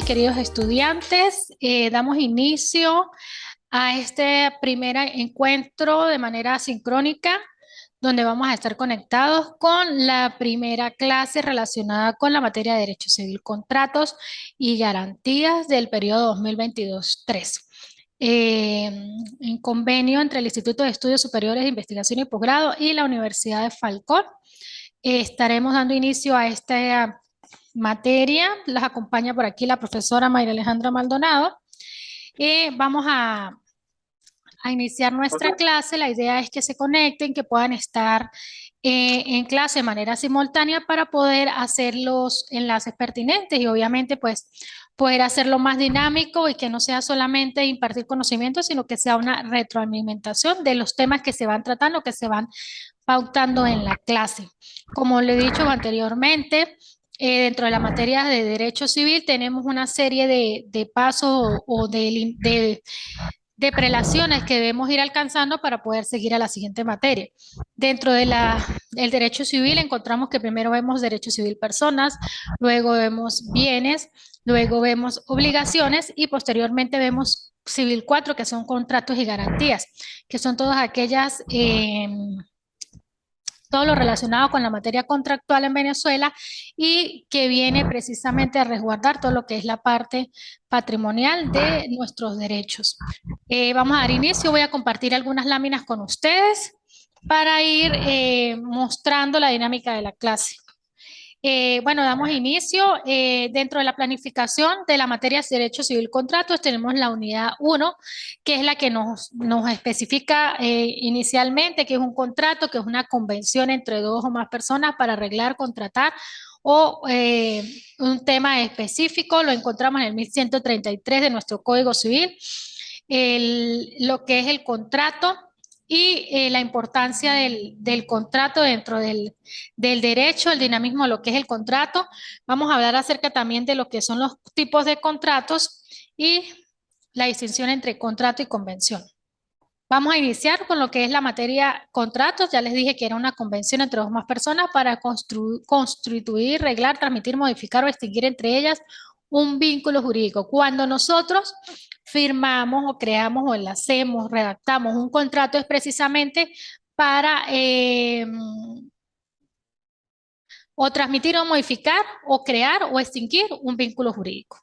queridos estudiantes. Damos inicio a este primer encuentro de manera sincrónica, donde vamos a estar conectados con la primera clase relacionada con la materia de Derecho Civil, Contratos y Garantías del periodo 2022-3. En convenio entre el Instituto de Estudios Superiores de Investigación y Posgrado y la Universidad de Falcón. Estaremos dando inicio a esta materia. Las acompaña por aquí la profesora Mayra Alejandra Maldonado. Vamos a iniciar nuestra clase. La idea es que se conecten, que puedan estar en clase de manera simultánea para poder hacer los enlaces pertinentes y obviamente pues poder hacerlo más dinámico y que no sea solamente impartir conocimiento, sino que sea una retroalimentación de los temas que se van tratando, que se van pautando en la clase. Como le he dicho anteriormente, dentro de la materia de Derecho Civil tenemos una serie de pasos o de prelaciones que debemos ir alcanzando para poder seguir a la siguiente materia. Dentro del derecho civil encontramos que primero vemos derecho civil personas, luego vemos bienes, luego vemos obligaciones y posteriormente vemos civil 4, que son contratos y garantías, que son todas aquellas todo lo relacionado con la materia contractual en Venezuela y que viene precisamente a resguardar todo lo que es la parte patrimonial de nuestros derechos. Vamos a dar inicio, voy a compartir algunas láminas con ustedes para ir mostrando la dinámica de la clase. Bueno, damos inicio. Dentro de la planificación de la materia de Derecho Civil Contratos tenemos la unidad 1, que es la que nos especifica inicialmente que es un contrato, que es una convención entre dos o más personas para arreglar, contratar o un tema específico. Lo encontramos en el 1133 de nuestro Código Civil. Lo que es el contrato y la importancia del contrato dentro del derecho, el dinamismo de lo que es el contrato. Vamos a hablar acerca también de lo que son los tipos de contratos y la distinción entre contrato y convención. Vamos a iniciar con lo que es la materia contratos. Ya les dije que era una convención entre dos o más personas para constituir, reglar, transmitir, modificar o extinguir entre ellas un vínculo jurídico. Cuando nosotros firmamos o creamos o enlacemos, redactamos un contrato es precisamente para o transmitir o modificar o crear o extinguir un vínculo jurídico.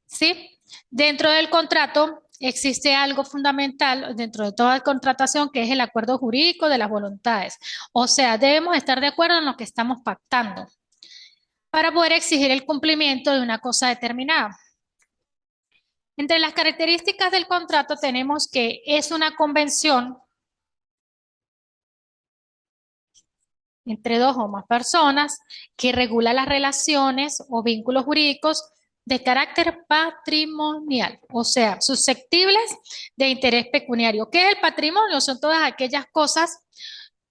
¿Sí? Dentro del contrato existe algo fundamental dentro de toda contratación que es el acuerdo jurídico de las voluntades. O sea, debemos estar de acuerdo en lo que estamos pactando para poder exigir el cumplimiento de una cosa determinada. Entre las características del contrato tenemos que es una convención entre dos o más personas que regula las relaciones o vínculos jurídicos de carácter patrimonial, o sea, susceptibles de interés pecuniario. ¿Qué es el patrimonio? Son todas aquellas cosas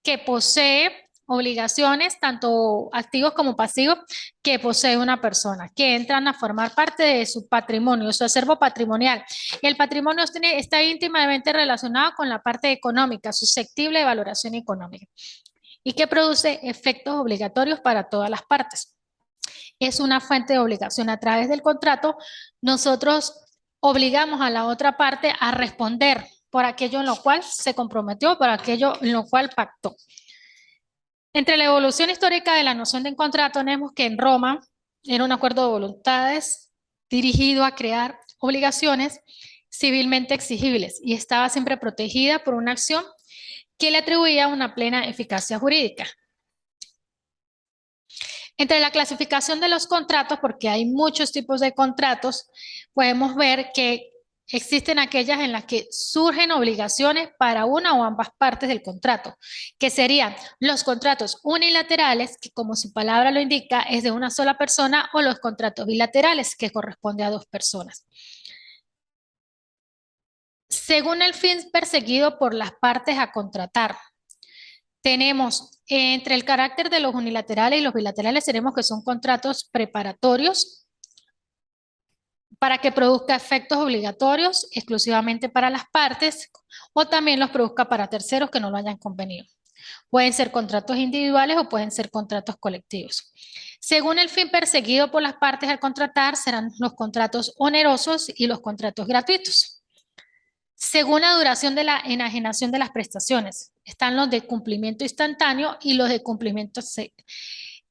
que posee obligaciones, tanto activos como pasivos, que posee una persona, que entran a formar parte de su patrimonio, de su acervo patrimonial. El patrimonio está íntimamente relacionado con la parte económica, susceptible de valoración económica, y que produce efectos obligatorios para todas las partes. Es una fuente de obligación. A través del contrato, nosotros obligamos a la otra parte a responder por aquello en lo cual se comprometió, por aquello en lo cual pactó. Entre la evolución histórica de la noción de contrato, tenemos que en Roma era un acuerdo de voluntades dirigido a crear obligaciones civilmente exigibles y estaba siempre protegida por una acción que le atribuía una plena eficacia jurídica. Entre la clasificación de los contratos, porque hay muchos tipos de contratos, podemos ver que existen aquellas en las que surgen obligaciones para una o ambas partes del contrato, que serían los contratos unilaterales, que como su palabra lo indica, es de una sola persona, o los contratos bilaterales, que corresponde a dos personas. Según el fin perseguido por las partes a contratar, tenemos entre el carácter de los unilaterales y los bilaterales, tenemos que son contratos preparatorios para que produzca efectos obligatorios exclusivamente para las partes o también los produzca para terceros que no lo hayan convenido. Pueden ser contratos individuales o pueden ser contratos colectivos. Según el fin perseguido por las partes al contratar, serán los contratos onerosos y los contratos gratuitos. Según la duración de la enajenación de las prestaciones, están los de cumplimiento instantáneo y los de cumplimiento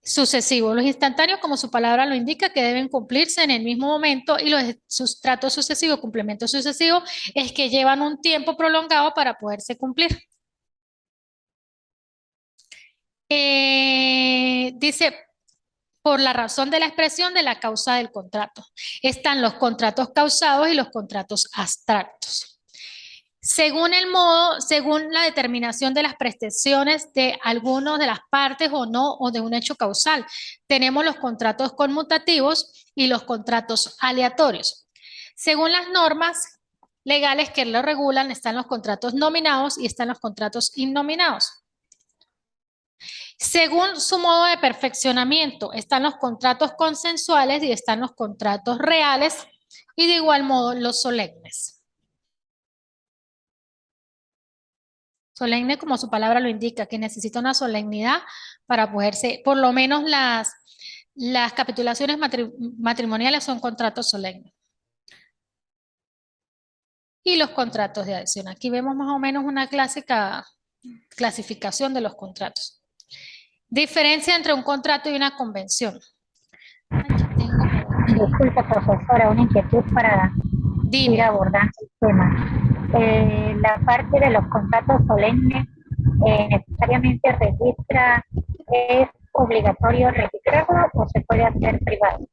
sucesivo. Los instantáneos, como su palabra lo indica, que deben cumplirse en el mismo momento, y los de sustrato sucesivo, complemento sucesivo, es que llevan un tiempo prolongado para poderse cumplir. Dice, por la razón de la expresión de la causa del contrato. Están los contratos causados y los contratos abstractos. Según el modo, según la determinación de las prestaciones de algunas de las partes o no, o de un hecho causal. Tenemos los contratos conmutativos y los contratos aleatorios. Según las normas legales que lo regulan, están los contratos nominados y están los contratos innominados. Según su modo de perfeccionamiento, están los contratos consensuales y están los contratos reales, y de igual modo los solemnes. Solemne, como su palabra lo indica, que necesita una solemnidad para poderse, por lo menos las capitulaciones matrimoniales son contratos solemnes. Y los contratos de adhesión. Aquí vemos más o menos una clásica clasificación de los contratos. Diferencia entre un contrato y una convención. Disculpe, profesora, una inquietud para ir Dime. abordando el tema. La parte de los contratos solemnes necesariamente registra, ¿es obligatorio registrarlo o se puede hacer privado?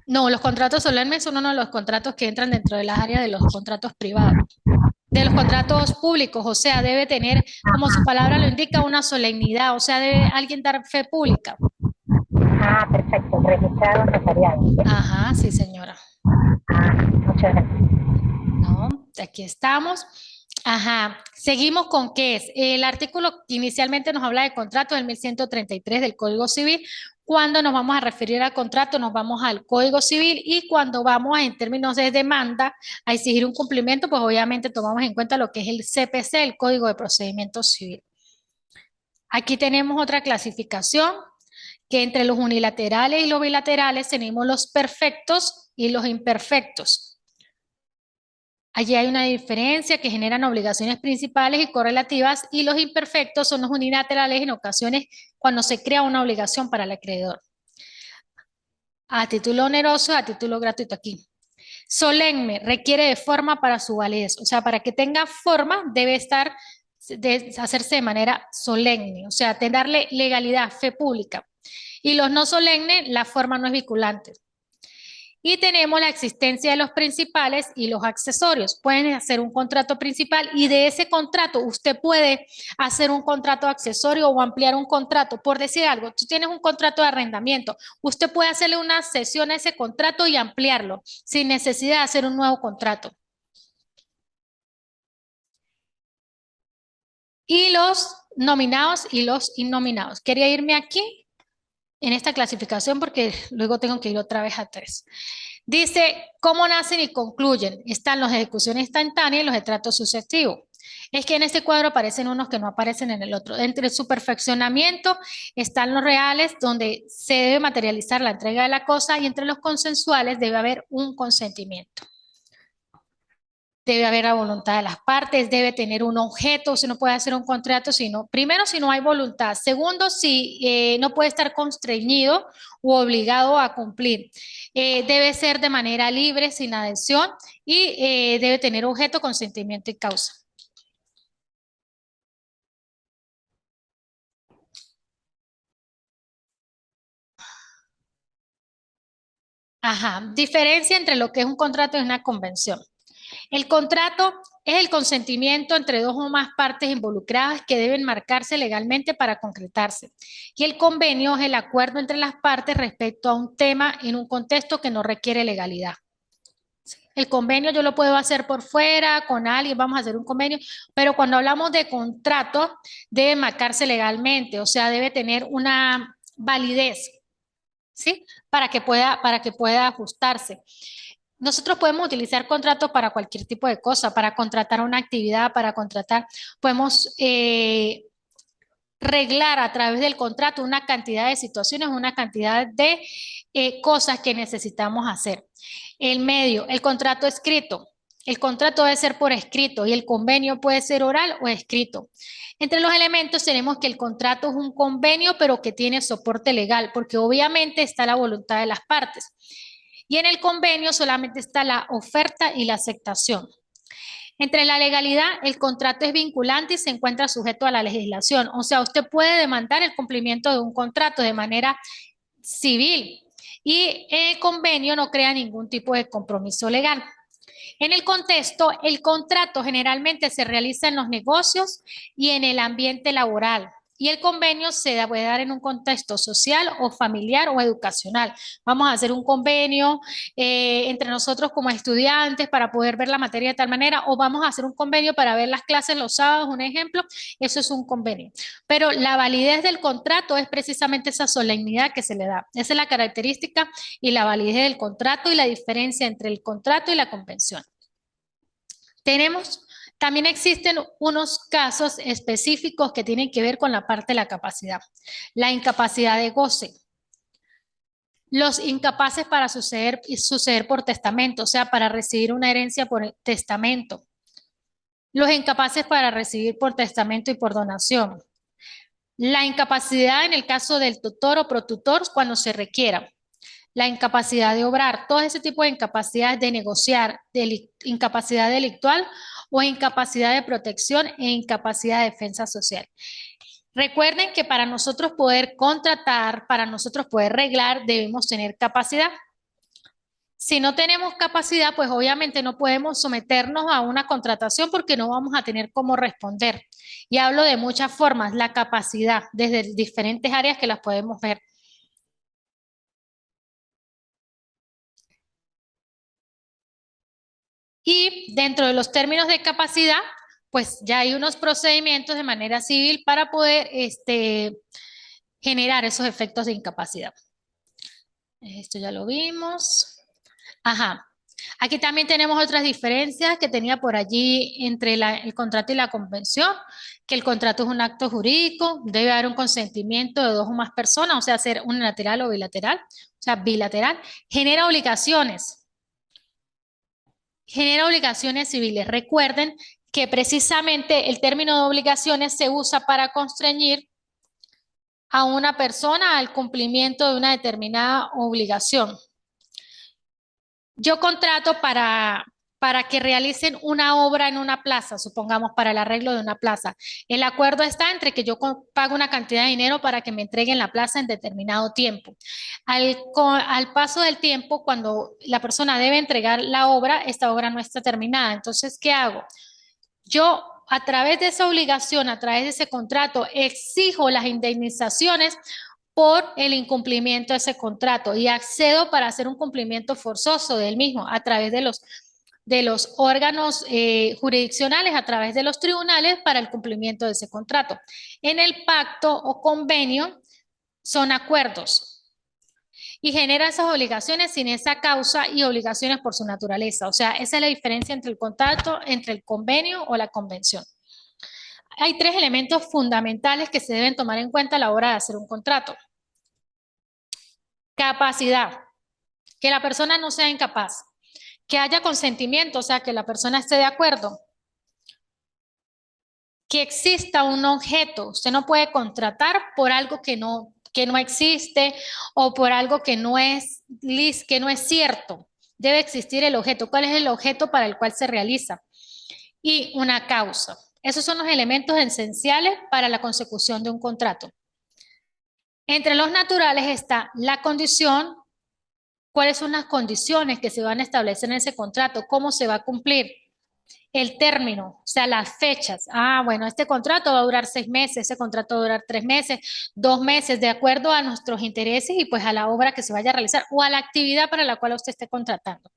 No, los contratos solemnes son uno de los contratos que entran dentro de las áreas de los contratos privados, de los contratos públicos, o sea, debe tener, como su palabra lo indica, una solemnidad, o sea, debe alguien dar fe pública. Ah, perfecto, registrado notariado, ¿sí? Ajá, sí, señora. Ah, muchas gracias. No, aquí estamos. Ajá, seguimos con qué es. El artículo que inicialmente nos habla de contrato del 1133 del Código Civil. Cuando nos vamos a referir al contrato, nos vamos al Código Civil, y cuando vamos en términos de demanda a exigir un cumplimiento, pues obviamente tomamos en cuenta lo que es el CPC, el Código de Procedimiento Civil. Aquí tenemos otra clasificación, que entre los unilaterales y los bilaterales tenemos los perfectos y los imperfectos. Allí hay una diferencia, que generan obligaciones principales y correlativas, y los imperfectos son los unilaterales en ocasiones cuando se crea una obligación para el acreedor. A título oneroso, a título gratuito aquí. Solemne, requiere de forma para su validez, o sea, para que tenga forma debe hacerse de manera solemne, o sea, darle legalidad, fe pública. Y los no solemnes, la forma no es vinculante. Y tenemos la existencia de los principales y los accesorios. Pueden hacer un contrato principal, y de ese contrato usted puede hacer un contrato accesorio o ampliar un contrato. Por decir algo, tú tienes un contrato de arrendamiento, usted puede hacerle una cesión a ese contrato y ampliarlo sin necesidad de hacer un nuevo contrato. Y los nominados y los innominados. Quería irme aquí en esta clasificación porque luego tengo que ir otra vez a 3. Dice, ¿cómo nacen y concluyen? Están los de ejecución instantánea y los de trato sucesivo. Es que en este cuadro aparecen unos que no aparecen en el otro. Entre su perfeccionamiento están los reales, donde se debe materializar la entrega de la cosa, y entre los consensuales debe haber un consentimiento. Debe haber la voluntad de las partes, debe tener un objeto, si no puede hacer un contrato, primero, si no hay voluntad. Segundo, si no puede estar constreñido u obligado a cumplir. Debe ser de manera libre, sin adhesión, y debe tener objeto, consentimiento y causa. Ajá, diferencia entre lo que es un contrato y una convención. El contrato es el consentimiento entre dos o más partes involucradas que deben marcarse legalmente para concretarse. Y el convenio es el acuerdo entre las partes respecto a un tema en un contexto que no requiere legalidad. El convenio yo lo puedo hacer por fuera, con alguien, vamos a hacer un convenio, pero cuando hablamos de contrato, debe marcarse legalmente, o sea, debe tener una validez, ¿sí? Para que pueda ajustarse. Nosotros podemos utilizar contratos para cualquier tipo de cosa, para contratar una actividad, para contratar, podemos reglar a través del contrato una cantidad de situaciones, una cantidad de cosas que necesitamos hacer. El medio, el contrato escrito. El contrato debe ser por escrito y el convenio puede ser oral o escrito. Entre los elementos tenemos que el contrato es un convenio, pero que tiene soporte legal, porque obviamente está la voluntad de las partes. Y en el convenio solamente está la oferta y la aceptación. Entre la legalidad, el contrato es vinculante y se encuentra sujeto a la legislación. O sea, usted puede demandar el cumplimiento de un contrato de manera civil y el convenio no crea ningún tipo de compromiso legal. En el contexto, el contrato generalmente se realiza en los negocios y en el ambiente laboral. Y el convenio se puede dar en un contexto social o familiar o educacional. Vamos a hacer un convenio entre nosotros como estudiantes para poder ver la materia de tal manera, o vamos a hacer un convenio para ver las clases los sábados, un ejemplo. Eso es un convenio. Pero la validez del contrato es precisamente esa solemnidad que se le da. Esa es la característica y la validez del contrato y la diferencia entre el contrato y la convención. También existen unos casos específicos que tienen que ver con la parte de la capacidad. La incapacidad de goce. Los incapaces para suceder por testamento, o sea, para recibir una herencia por testamento. Los incapaces para recibir por testamento y por donación. La incapacidad en el caso del tutor o protutor cuando se requiera. La incapacidad de obrar, todo ese tipo de incapacidades de negociar, incapacidad delictual o incapacidad de protección e incapacidad de defensa social. Recuerden que para nosotros poder contratar, para nosotros poder reglar, debemos tener capacidad. Si no tenemos capacidad, pues obviamente no podemos someternos a una contratación porque no vamos a tener cómo responder. Y hablo de muchas formas, la capacidad, desde diferentes áreas que las podemos ver. Y dentro de los términos de capacidad, pues ya hay unos procedimientos de manera civil para poder generar esos efectos de incapacidad. Esto ya lo vimos. Ajá. Aquí también tenemos otras diferencias que tenía por allí entre el contrato y la convención, que el contrato es un acto jurídico, debe haber un consentimiento de dos o más personas, o sea, ser unilateral o bilateral, o sea, bilateral, genera obligaciones civiles. Recuerden que precisamente el término de obligaciones se usa para constreñir a una persona al cumplimiento de una determinada obligación. Yo contrato para que realicen una obra en una plaza, supongamos para el arreglo de una plaza. El acuerdo está entre que yo pago una cantidad de dinero para que me entreguen la plaza en determinado tiempo. Al paso del tiempo, cuando la persona debe entregar la obra, esta obra no está terminada. Entonces, ¿qué hago? Yo, a través de esa obligación, a través de ese contrato, exijo las indemnizaciones por el incumplimiento de ese contrato y accedo para hacer un cumplimiento forzoso del mismo a través de los órganos jurisdiccionales, a través de los tribunales para el cumplimiento de ese contrato. En el pacto o convenio son acuerdos y genera esas obligaciones sin esa causa y obligaciones por su naturaleza. O sea, esa es la diferencia entre el contrato, entre el convenio o la convención. Hay tres elementos fundamentales que se deben tomar en cuenta a la hora de hacer un contrato. Capacidad, que la persona no sea incapaz, que haya consentimiento, o sea, que la persona esté de acuerdo, que exista un objeto. Usted no puede contratar por algo que no existe o por algo que no es cierto. Debe existir el objeto. ¿Cuál es el objeto para el cual se realiza? Y una causa. Esos son los elementos esenciales para la consecución de un contrato. Entre los naturales está la condición. ¿Cuáles son las condiciones que se van a establecer en ese contrato? ¿Cómo se va a cumplir? El término, o sea, las fechas. Ah, bueno, este contrato va a durar 6 meses, ese contrato va a durar 3 meses, 2 meses, de acuerdo a nuestros intereses y pues a la obra que se vaya a realizar o a la actividad para la cual usted esté contratando.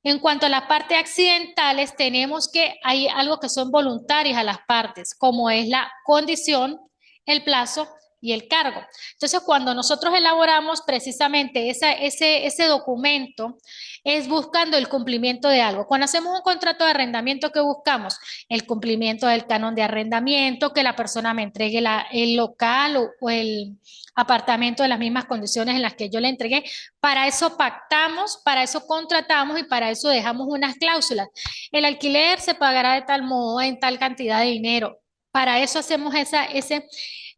En cuanto a las partes accidentales, tenemos que hay algo que son voluntarias a las partes, como es la condición, el plazo, y el cargo. Entonces, cuando nosotros elaboramos precisamente ese documento, es buscando el cumplimiento de algo. Cuando hacemos un contrato de arrendamiento, ¿qué buscamos? El cumplimiento del canon de arrendamiento, que la persona me entregue el local o el apartamento de las mismas condiciones en las que yo le entregué. Para eso pactamos, para eso contratamos y para eso dejamos unas cláusulas. El alquiler se pagará de tal modo, en tal cantidad de dinero. Para eso hacemos ese...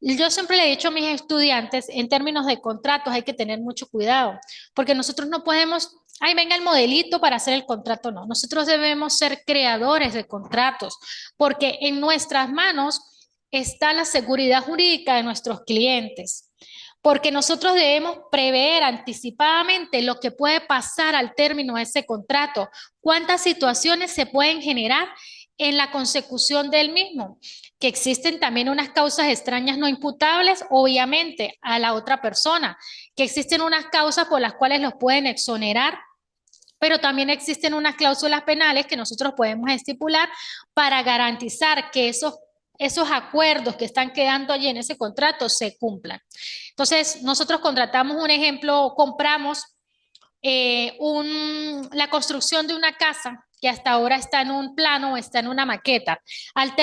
Yo siempre le he dicho a mis estudiantes, en términos de contratos hay que tener mucho cuidado, porque nosotros no podemos, ahí venga el modelito para hacer el contrato, no. Nosotros debemos ser creadores de contratos, porque en nuestras manos está la seguridad jurídica de nuestros clientes. Porque nosotros debemos prever anticipadamente lo que puede pasar al término de ese contrato, cuántas situaciones se pueden generar en la consecución del mismo, que existen también unas causas extrañas no imputables, obviamente, a la otra persona, que existen unas causas por las cuales los pueden exonerar, pero también existen unas cláusulas penales que nosotros podemos estipular para garantizar que esos acuerdos que están quedando allí en ese contrato se cumplan. Entonces, nosotros contratamos un ejemplo, compramos la construcción de una casa que hasta ahora está en un plano o está en una maqueta. Al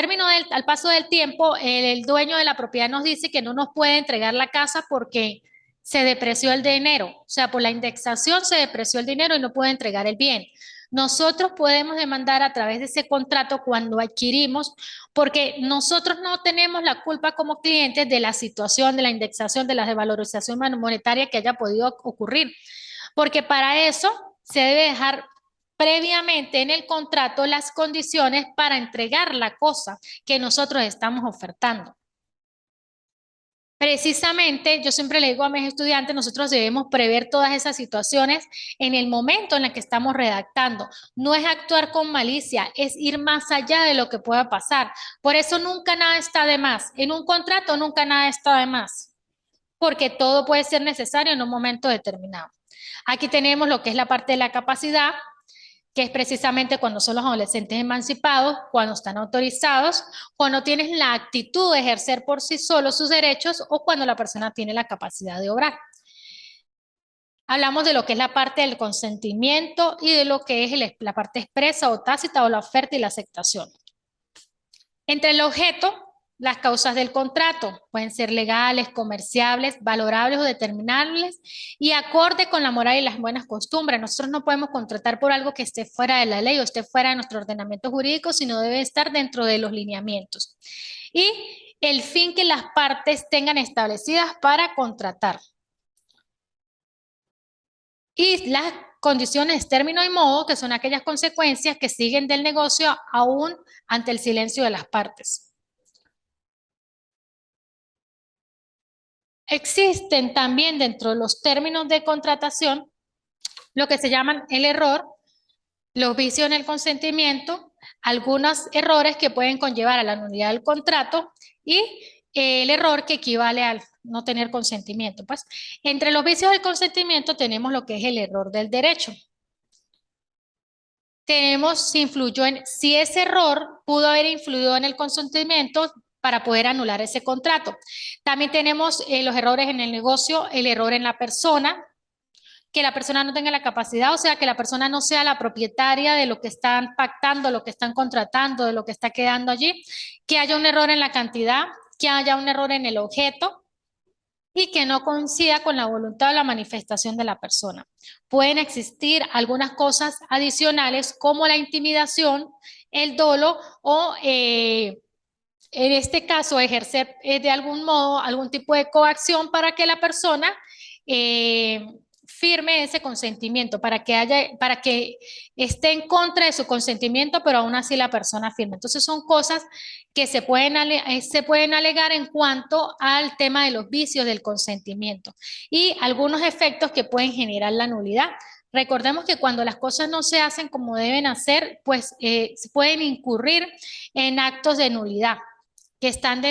paso del tiempo, el dueño de la propiedad nos dice que no nos puede entregar la casa porque se depreció el dinero, o sea, por la indexación se depreció el dinero y no puede entregar el bien. Nosotros podemos demandar a través de ese contrato cuando adquirimos, porque nosotros no tenemos la culpa como clientes de la situación, de la indexación, de la desvalorización monetaria que haya podido ocurrir, porque para eso se debe dejar previamente en el contrato las condiciones para entregar la cosa que nosotros estamos ofertando. Precisamente, yo siempre le digo a mis estudiantes, nosotros debemos prever todas esas situaciones en el momento en el que estamos redactando. No es actuar con malicia, es ir más allá de lo que pueda pasar. Por eso nunca nada está de más. En un contrato nunca nada está de más, porque todo puede ser necesario en un momento determinado. Aquí tenemos lo que es la parte de la capacidad, que es precisamente cuando son los adolescentes emancipados, cuando están autorizados, cuando tienen la actitud de ejercer por sí solos sus derechos o cuando la persona tiene la capacidad de obrar. Hablamos de lo que es la parte del consentimiento y de lo que es la parte expresa o tácita o la oferta y la aceptación. Entre el objeto, las causas del contrato pueden ser legales, comerciables, valorables o determinables y acorde con la moral y las buenas costumbres. Nosotros no podemos contratar por algo que esté fuera de la ley o esté fuera de nuestro ordenamiento jurídico, sino debe estar dentro de los lineamientos. Y el fin que las partes tengan establecidas para contratar. Y las condiciones, término y modo, que son aquellas consecuencias que siguen del negocio aún ante el silencio de las partes. Existen también dentro de los términos de contratación lo que se llaman el error, los vicios en el consentimiento, algunos errores que pueden conllevar a la nulidad del contrato y el error que equivale al no tener consentimiento. Pues, entre los vicios del consentimiento tenemos lo que es el error del derecho. Tenemos si ese error pudo haber influido en el consentimiento para poder anular ese contrato. También tenemos los errores en el negocio, el error en la persona, que la persona no tenga la capacidad, o sea, que la persona no sea la propietaria de lo que están pactando, lo que están contratando, de lo que está quedando allí, que haya un error en la cantidad, que haya un error en el objeto y que no coincida con la voluntad o la manifestación de la persona. Pueden existir algunas cosas adicionales como la intimidación, el dolo o en este caso ejercer de algún modo algún tipo de coacción para que la persona firme ese consentimiento, para que esté en contra de su consentimiento, pero aún así la persona firme. Entonces son cosas que se pueden alegar en cuanto al tema de los vicios del consentimiento y algunos efectos que pueden generar la nulidad. Recordemos que cuando las cosas no se hacen como deben hacer, pues se pueden incurrir en actos de nulidad que están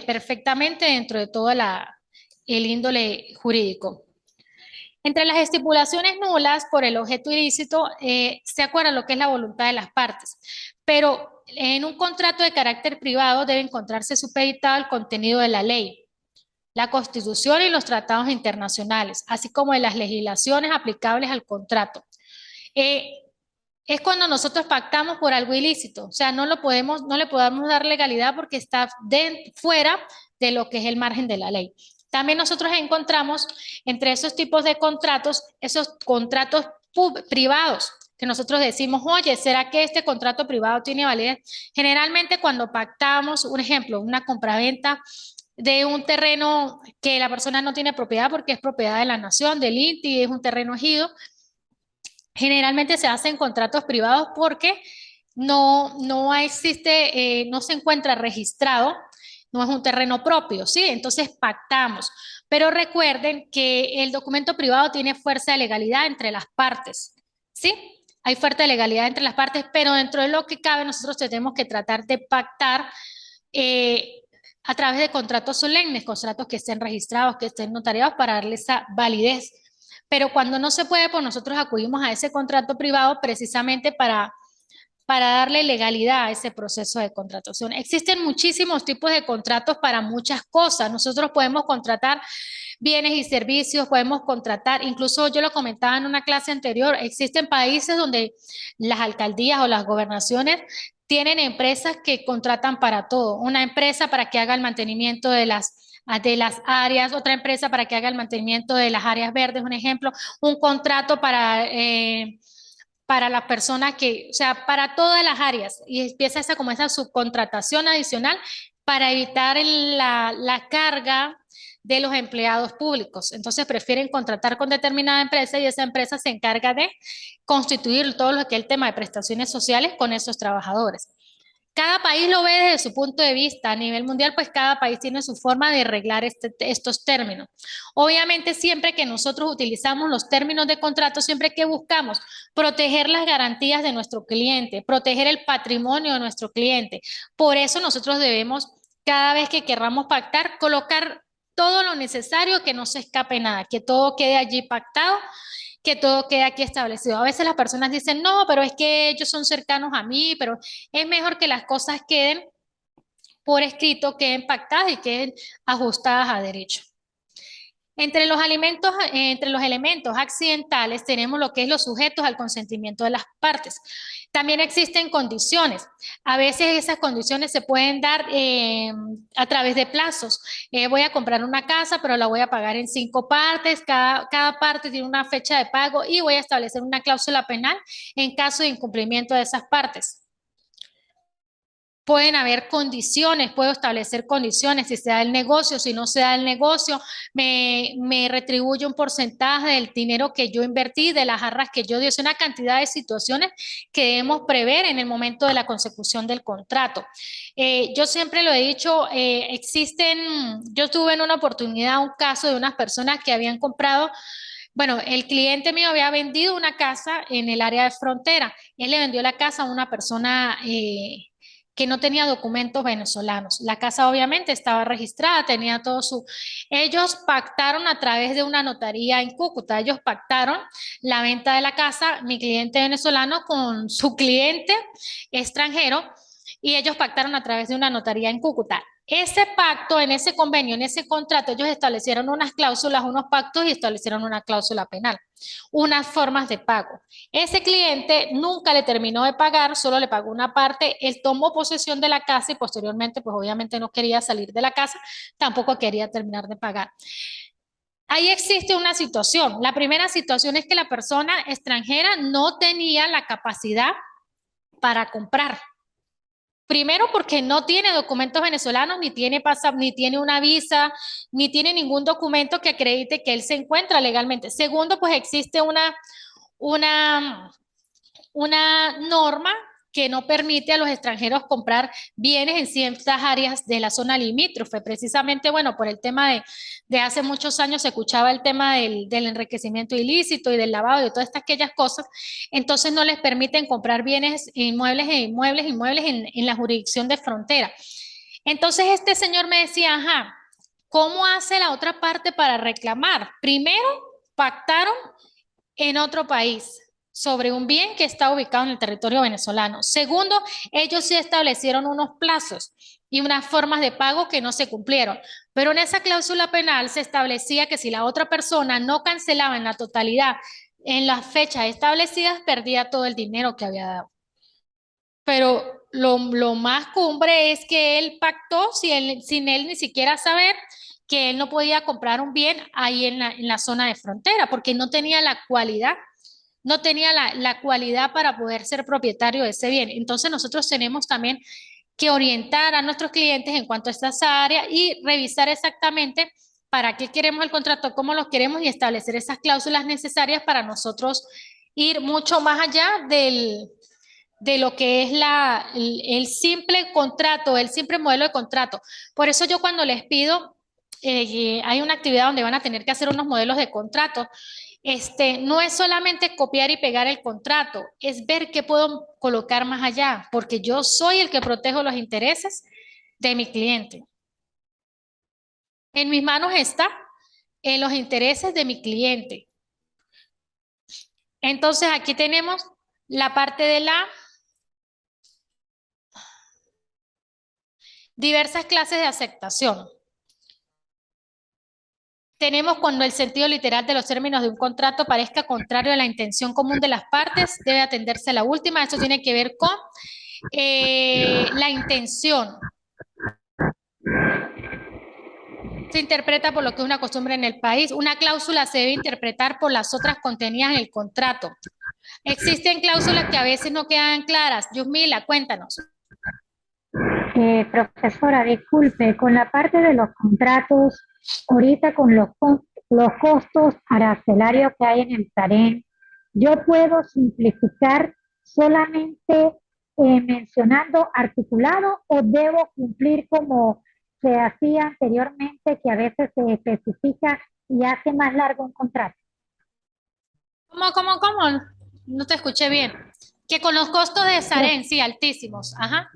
perfectamente dentro de todo el índole jurídico. Entre las estipulaciones nulas por el objeto ilícito, se acuerda lo que es la voluntad de las partes, pero en un contrato de carácter privado debe encontrarse supeditado al contenido de la ley. la Constitución y los tratados internacionales, así como de las legislaciones aplicables al contrato. Eh, es cuando nosotros pactamos por algo ilícito, o sea, no le podemos dar legalidad porque está fuera de lo que es el margen de la ley. También nosotros encontramos entre esos tipos de contratos, esos contratos privados, que nosotros decimos, oye, ¿será que este contrato privado tiene validez? Generalmente cuando pactamos, un ejemplo, una compraventa de un terreno que la persona no tiene propiedad porque es propiedad de la nación, del INTI, es un terreno ejido, generalmente se hacen contratos privados porque no existe, no se encuentra registrado, no es un terreno propio, ¿sí? Entonces pactamos. Pero recuerden que el documento privado tiene fuerza de legalidad entre las partes, ¿sí? Hay fuerza de legalidad entre las partes, pero dentro de lo que cabe nosotros tenemos que tratar de pactar eh, a través de contratos solemnes, contratos que estén registrados, que estén notariados para darle esa validez. Pero cuando no se puede, pues nosotros acudimos a ese contrato privado precisamente para darle legalidad a ese proceso de contratación. Existen muchísimos tipos de contratos para muchas cosas. Nosotros podemos contratar bienes y servicios, podemos contratar, incluso yo lo comentaba en una clase anterior, existen países donde las alcaldías o las gobernaciones tienen empresas que contratan para todo. Una empresa para que haga el mantenimiento de las áreas, otra empresa para que haga el mantenimiento de las áreas verdes, un ejemplo, un contrato para las personas que, o sea, para todas las áreas, y empieza esa como esa subcontratación adicional para evitar la carga de los empleados públicos. Entonces prefieren contratar con determinada empresa y esa empresa se encarga de constituir todo lo que es el tema de prestaciones sociales con esos trabajadores. Cada país lo ve desde su punto de vista. A nivel mundial, pues cada país tiene su forma de arreglar estos términos. Obviamente, siempre que nosotros utilizamos los términos de contrato, siempre que buscamos proteger las garantías de nuestro cliente, proteger el patrimonio de nuestro cliente. Por eso nosotros debemos, cada vez que querramos pactar, colocar todo lo necesario, que no se escape nada, que todo quede allí pactado, que todo quede aquí establecido. A veces las personas dicen, no, pero es que ellos son cercanos a mí, pero es mejor que las cosas queden por escrito, queden pactadas y queden ajustadas a derecho. Entre los elementos accidentales tenemos lo que es los sujetos al consentimiento de las partes. También existen condiciones. A veces esas condiciones se pueden dar a través de plazos. Voy a comprar una casa, pero la voy a pagar en 5 partes. Cada parte tiene una fecha de pago y voy a establecer una cláusula penal en caso de incumplimiento de esas partes. Pueden haber condiciones, puedo establecer condiciones, si se da el negocio, si no se da el negocio, me retribuye un porcentaje del dinero que yo invertí, de las arras que yo di. Es una cantidad de situaciones que debemos prever en el momento de la consecución del contrato. Yo siempre lo he dicho, yo tuve en una oportunidad un caso de unas personas que habían comprado. Bueno, el cliente mío había vendido una casa en el área de frontera. Él le vendió la casa a una persona que no tenía documentos venezolanos. La casa obviamente estaba registrada, tenía todo su... Ellos pactaron a través de una notaría en Cúcuta. Ellos pactaron la venta de la casa, mi cliente venezolano con su cliente extranjero, y ellos pactaron a través de una notaría en Cúcuta. Ese pacto, en ese convenio, en ese contrato, ellos establecieron unas cláusulas, unos pactos y establecieron una cláusula penal, unas formas de pago. Ese cliente nunca le terminó de pagar, solo le pagó una parte, él tomó posesión de la casa y posteriormente, pues obviamente no quería salir de la casa, tampoco quería terminar de pagar. Ahí existe una situación. La primera situación es que la persona extranjera no tenía la capacidad para comprar. Primero porque no tiene documentos venezolanos, ni tiene una visa, ni tiene ningún documento que acredite que él se encuentra legalmente. Segundo, pues existe una, una norma que no permite a los extranjeros comprar bienes en ciertas áreas de la zona limítrofe. Precisamente, bueno, por el tema de hace muchos años se escuchaba el tema del enriquecimiento ilícito y del lavado y de todas estas aquellas cosas, entonces no les permiten comprar bienes inmuebles en la jurisdicción de frontera. Entonces este señor me decía, ajá, ¿cómo hace la otra parte para reclamar? Primero, pactaron en otro país. sobre un bien que está ubicado en el territorio venezolano. Segundo, ellos sí establecieron unos plazos y unas formas de pago que no se cumplieron. Pero en esa cláusula penal se establecía que si la otra persona no cancelaba en la totalidad en las fechas establecidas, perdía todo el dinero que había dado. Pero lo más cumbre es que él pactó sin él ni siquiera saber que él no podía comprar un bien ahí en la zona de frontera, porque no tenía la cualidad, no tenía la cualidad para poder ser propietario de ese bien. Entonces nosotros tenemos también que orientar a nuestros clientes en cuanto a estas áreas y revisar exactamente para qué queremos el contrato, cómo lo queremos y establecer esas cláusulas necesarias para nosotros ir mucho más allá de lo que es el simple contrato, el simple modelo de contrato. Por eso yo cuando les pido, hay una actividad donde van a tener que hacer unos modelos de contrato. No es solamente copiar y pegar el contrato, es ver qué puedo colocar más allá, porque yo soy el que protejo los intereses de mi cliente. En mis manos está en los intereses de mi cliente. Entonces aquí tenemos la parte de la diversas clases de aceptación. Tenemos cuando el sentido literal de los términos de un contrato parezca contrario a la intención común de las partes, debe atenderse a la última. Esto tiene que ver con la intención. Se interpreta por lo que es una costumbre en el país. Una cláusula se debe interpretar por las otras contenidas en el contrato. Existen cláusulas que a veces no quedan claras. Yusmila, cuéntanos. Profesora, disculpe, con la parte de los contratos, ahorita con los costos arancelarios que hay en el Sarén, yo puedo simplificar solamente mencionando articulado o debo cumplir como se hacía anteriormente, que a veces se especifica y hace más largo un contrato. ¿Cómo? No te escuché bien. Que con los costos de Pero, Sarén, sí, altísimos. Ajá.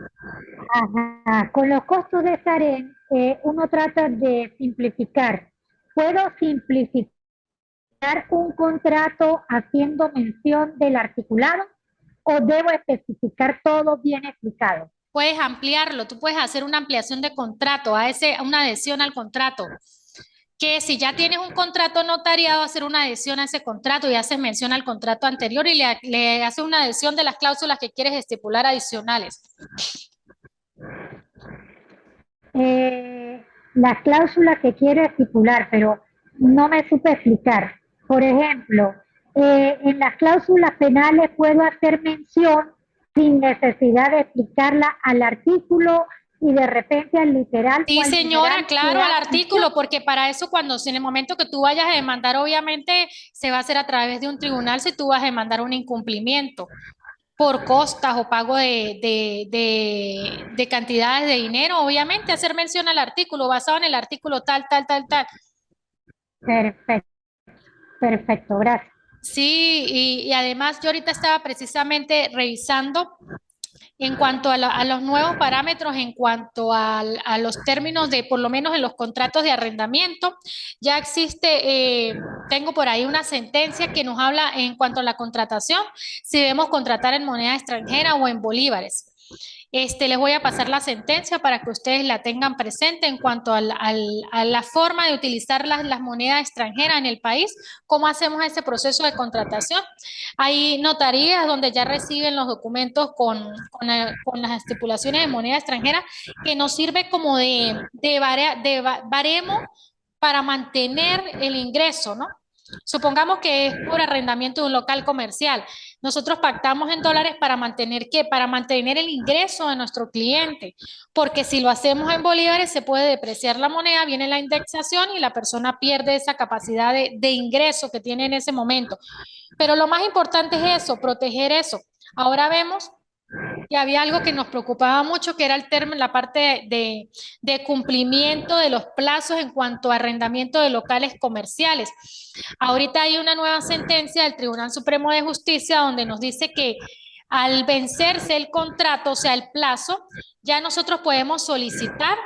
ajá, con los costos de Sarén, uno trata de simplificar. ¿Puedo simplificar un contrato haciendo mención del articulado o debo especificar todo bien explicado? Puedes ampliarlo, tú puedes hacer una ampliación de contrato, una adhesión al contrato. Que si ya tienes un contrato notariado, hacer una adhesión a ese contrato y haces mención al contrato anterior y le haces una adhesión de las cláusulas que quieres estipular adicionales. La cláusula que quiero estipular, pero no me supe explicar. Por ejemplo, en las cláusulas penales puedo hacer mención sin necesidad de explicarla al artículo y de repente al literal Sí, o al señora, numeral claro, al artículo, porque para eso cuando en el momento que tú vayas a demandar, obviamente se va a hacer a través de un tribunal si tú vas a demandar un incumplimiento por costas o pago de cantidades de dinero, obviamente hacer mención al artículo, basado en el artículo tal. Perfecto, perfecto, gracias. Sí, y además yo ahorita estaba precisamente revisando en cuanto a los nuevos parámetros, en cuanto a los términos de, por lo menos en los contratos de arrendamiento, ya existe, tengo por ahí una sentencia que nos habla en cuanto a la contratación, si debemos contratar en moneda extranjera o en bolívares. Les voy a pasar la sentencia para que ustedes la tengan presente en cuanto a la forma de utilizar las monedas extranjeras en el país, cómo hacemos ese proceso de contratación. Hay notarías donde ya reciben los documentos con las estipulaciones de moneda extranjera que nos sirve como de baremo para mantener el ingreso, ¿no? Supongamos que es por arrendamiento de un local comercial. Nosotros pactamos en dólares para mantener ¿qué? Para mantener el ingreso de nuestro cliente, porque si lo hacemos en bolívares se puede depreciar la moneda, viene la indexación y la persona pierde esa capacidad de ingreso que tiene en ese momento. Pero lo más importante es eso, proteger eso. Ahora vemos que había algo que nos preocupaba mucho, que era el término, la parte de cumplimiento de los plazos en cuanto a arrendamiento de locales comerciales. Ahorita hay una nueva sentencia del Tribunal Supremo de Justicia donde nos dice que al vencerse el contrato, o sea, el plazo, ya nosotros podemos solicitar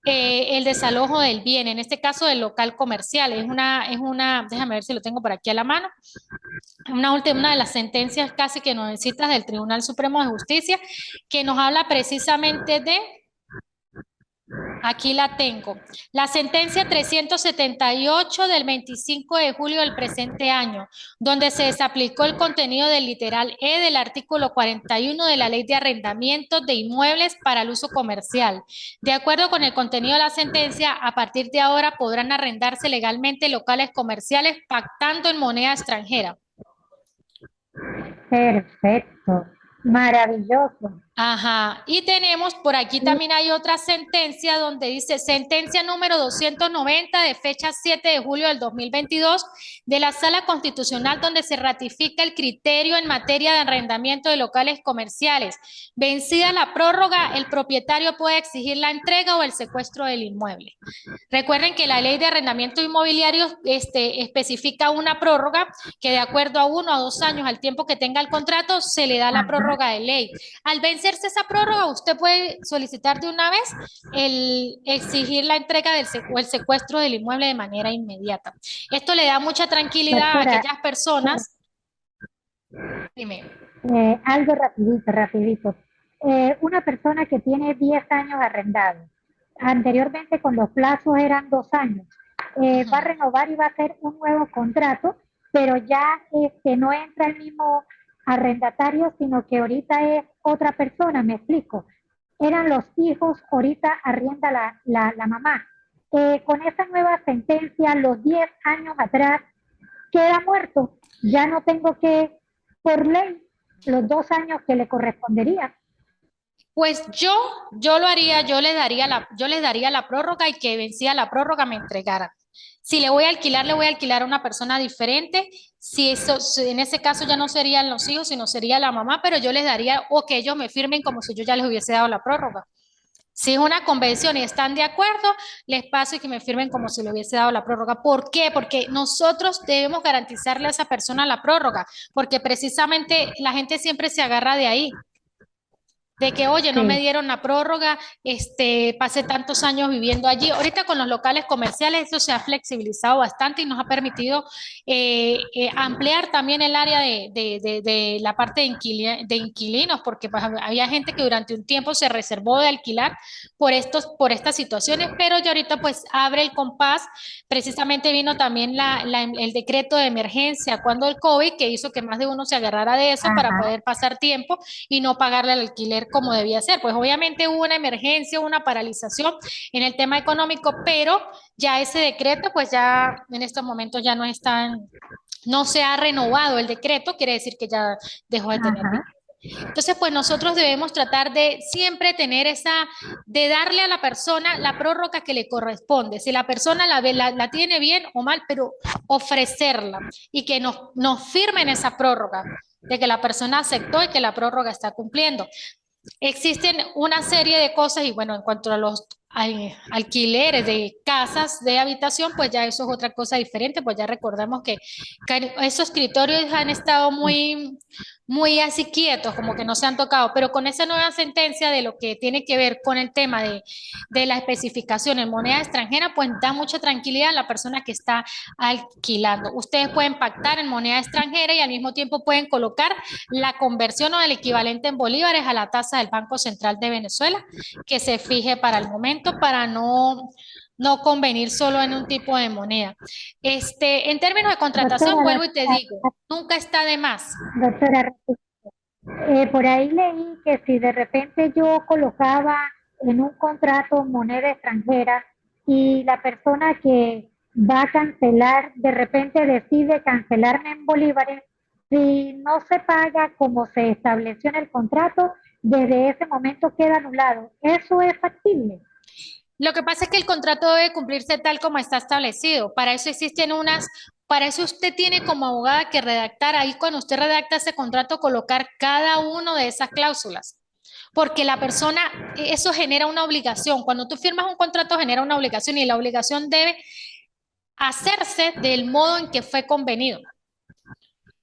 el desalojo del bien, en este caso del local comercial. Déjame ver si lo tengo por aquí a la mano, una de las sentencias casi que nuevecitas del Tribunal Supremo de Justicia, que nos habla precisamente de, aquí la tengo, la sentencia 378 del 25 de julio del presente año, donde se desaplicó el contenido del literal E del artículo 41 de la Ley de Arrendamiento de Inmuebles para el Uso Comercial. De acuerdo con el contenido de la sentencia, a partir de ahora podrán arrendarse legalmente locales comerciales pactando en moneda extranjera. Perfecto, maravilloso. Ajá, y tenemos por aquí también hay otra sentencia donde dice sentencia número 290 de fecha 7 de julio del 2022 de la Sala Constitucional donde se ratifica el criterio en materia de arrendamiento de locales comerciales. Vencida la prórroga, el propietario puede exigir la entrega o el secuestro del inmueble. Recuerden que la ley de arrendamiento inmobiliario especifica una prórroga que de acuerdo a 1 a 2 años al tiempo que tenga el contrato se le da la Ajá. prórroga de ley. Al vencerse esa prórroga, usted puede solicitar de una vez el exigir la entrega o el secuestro del inmueble de manera inmediata. Esto le da mucha tranquilidad a Doctora, aquellas personas. Dime. algo rapidito, rapidito. Una persona que tiene 10 años arrendado, anteriormente con los plazos eran 2 años, va a renovar y va a hacer un nuevo contrato, pero ya no entra el mismo arrendatario, sino que ahorita es otra persona, me explico. Eran los hijos, ahorita arrienda la mamá. Con esa nueva sentencia, los 10 años atrás, queda muerto. Ya no tengo que, por ley, los 2 años que le correspondería. Pues yo lo haría, yo les daría la prórroga y que vencía la prórroga me entregaran. Si le voy a alquilar, le voy a alquilar a una persona diferente. Si en ese caso ya no serían los hijos, sino sería la mamá, pero yo les daría o que ellos me firmen como si yo ya les hubiese dado la prórroga. Si es una convención y están de acuerdo, les paso y que me firmen como si le hubiese dado la prórroga. ¿Por qué? Porque nosotros debemos garantizarle a esa persona la prórroga, porque precisamente la gente siempre se agarra de ahí de que, oye, no me Sí, dieron la prórroga, pasé tantos años viviendo allí. Ahorita con los locales comerciales eso se ha flexibilizado bastante y nos ha permitido ampliar también el área de la parte de inquilinos, porque pues, había gente que durante un tiempo se reservó de alquilar por estas situaciones, pero ya ahorita pues abre el compás. Precisamente vino también el decreto de emergencia cuando el COVID, que hizo que más de uno se agarrara de eso para ajá. poder pasar tiempo y no pagarle el alquiler como debía ser. Pues obviamente hubo una emergencia, una paralización en el tema económico, pero ya ese decreto, pues ya en estos momentos ya no están, no se ha renovado el decreto, quiere decir que ya dejó de tener Ajá. vigencia. Entonces, pues nosotros debemos tratar de siempre tener de darle a la persona la prórroga que le corresponde. Si la persona la tiene bien o mal, pero ofrecerla y que nos firmen esa prórroga de que la persona aceptó y que la prórroga está cumpliendo. Existen una serie de cosas y bueno, en cuanto a los alquileres de casas de habitación, pues ya eso es otra cosa diferente, pues ya recordamos que esos criterios han estado muy así quietos, como que no se han tocado, pero con esa nueva sentencia de lo que tiene que ver con el tema de la especificación en moneda extranjera, pues da mucha tranquilidad a la persona que está alquilando. Ustedes pueden pactar en moneda extranjera y al mismo tiempo pueden colocar la conversión o el equivalente en bolívares a la tasa del Banco Central de Venezuela, que se fije para el momento para no convenir solo en un tipo de moneda. En términos de contratación, Doctora, vuelvo y te digo, nunca está de más. doctora, por ahí leí que si de repente yo colocaba en un contrato moneda extranjera y la persona que va a cancelar de repente decide cancelarme en bolívares, si no se paga como se estableció en el contrato, desde ese momento queda anulado. ¿Eso es factible? Lo que pasa es que el contrato debe cumplirse tal como está establecido. Para eso existen para eso usted tiene como abogada que redactar ahí cuando usted redacta ese contrato, colocar cada uno de esas cláusulas. Porque la persona, eso genera una obligación. Cuando tú firmas un contrato genera una obligación y la obligación debe hacerse del modo en que fue convenido.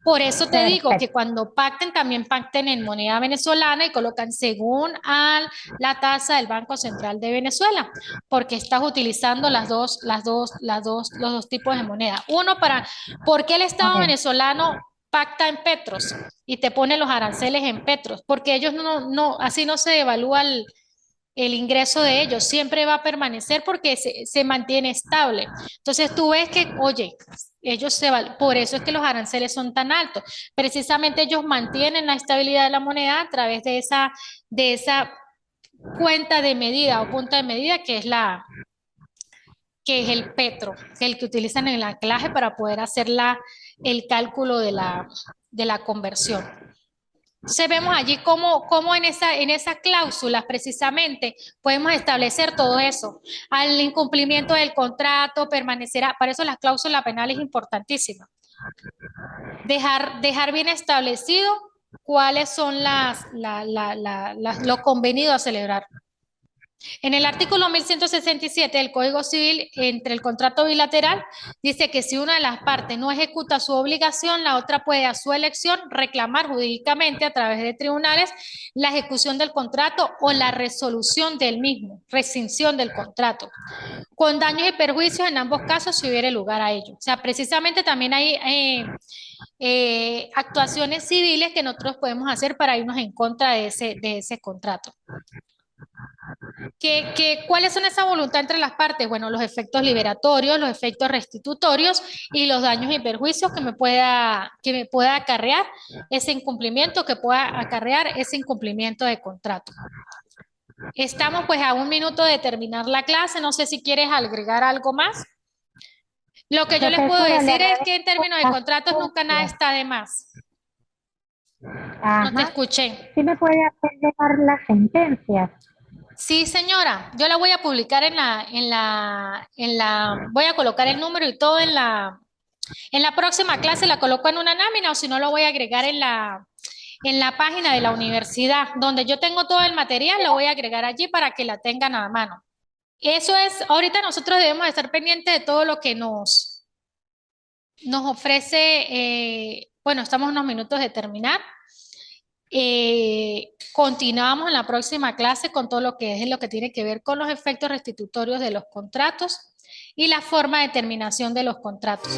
Por eso te digo que Perfecto. cuando pacten, también pacten en moneda venezolana y colocan según la tasa del Banco Central de Venezuela, porque estás utilizando los dos tipos de moneda. ¿Por qué el Estado Ok. venezolano pacta en petros y te pone los aranceles en petros? Porque ellos así no se devalúa el ingreso de ellos, siempre va a permanecer porque se mantiene estable. Entonces tú ves que, oye, por eso es que los aranceles son tan altos. Precisamente ellos mantienen la estabilidad de la moneda a través de esa cuenta de medida o punta de medida que es el petro, que es el que utilizan en el anclaje para poder hacer el cálculo de la conversión. Entonces vemos allí cómo en esa cláusula precisamente podemos establecer todo eso. Al incumplimiento del contrato permanecerá, para eso la cláusula penal es importantísima. Dejar bien establecido cuáles son lo convenido a celebrar. En el artículo 1167 del Código Civil, entre el contrato bilateral, dice que si una de las partes no ejecuta su obligación, la otra puede a su elección reclamar jurídicamente a través de tribunales la ejecución del contrato o la resolución del mismo, rescisión del contrato, con daños y perjuicios en ambos casos si hubiere lugar a ello. O sea, precisamente también hay actuaciones civiles que nosotros podemos hacer para irnos en contra de ese contrato. ¿Cuáles son esa voluntad entre las partes? Bueno, los efectos liberatorios, los efectos restitutorios y los daños y perjuicios que me pueda acarrear ese incumplimiento, que pueda acarrear ese incumplimiento de contrato. Estamos pues a 1 minuto de terminar la clase, no sé si quieres agregar algo más. Lo que yo les puedo Profesora, le decir es que en agradezco términos de las contratos nunca nada gracias. está de más. No te Ajá. escuché. ¿Sí me puede hacer llegar las sentencias? Sí, señora, yo la voy a publicar voy a colocar el número y todo en la próxima clase la coloco en una lámina o si no lo voy a agregar en la página de la universidad, donde yo tengo todo el material, lo voy a agregar allí para que la tengan a mano. Eso es, ahorita nosotros debemos estar pendientes de todo lo que nos ofrece, bueno, estamos unos minutos de terminar. Continuamos en la próxima clase con todo lo que es lo que tiene que ver con los efectos restitutorios de los contratos y la forma de terminación de los contratos.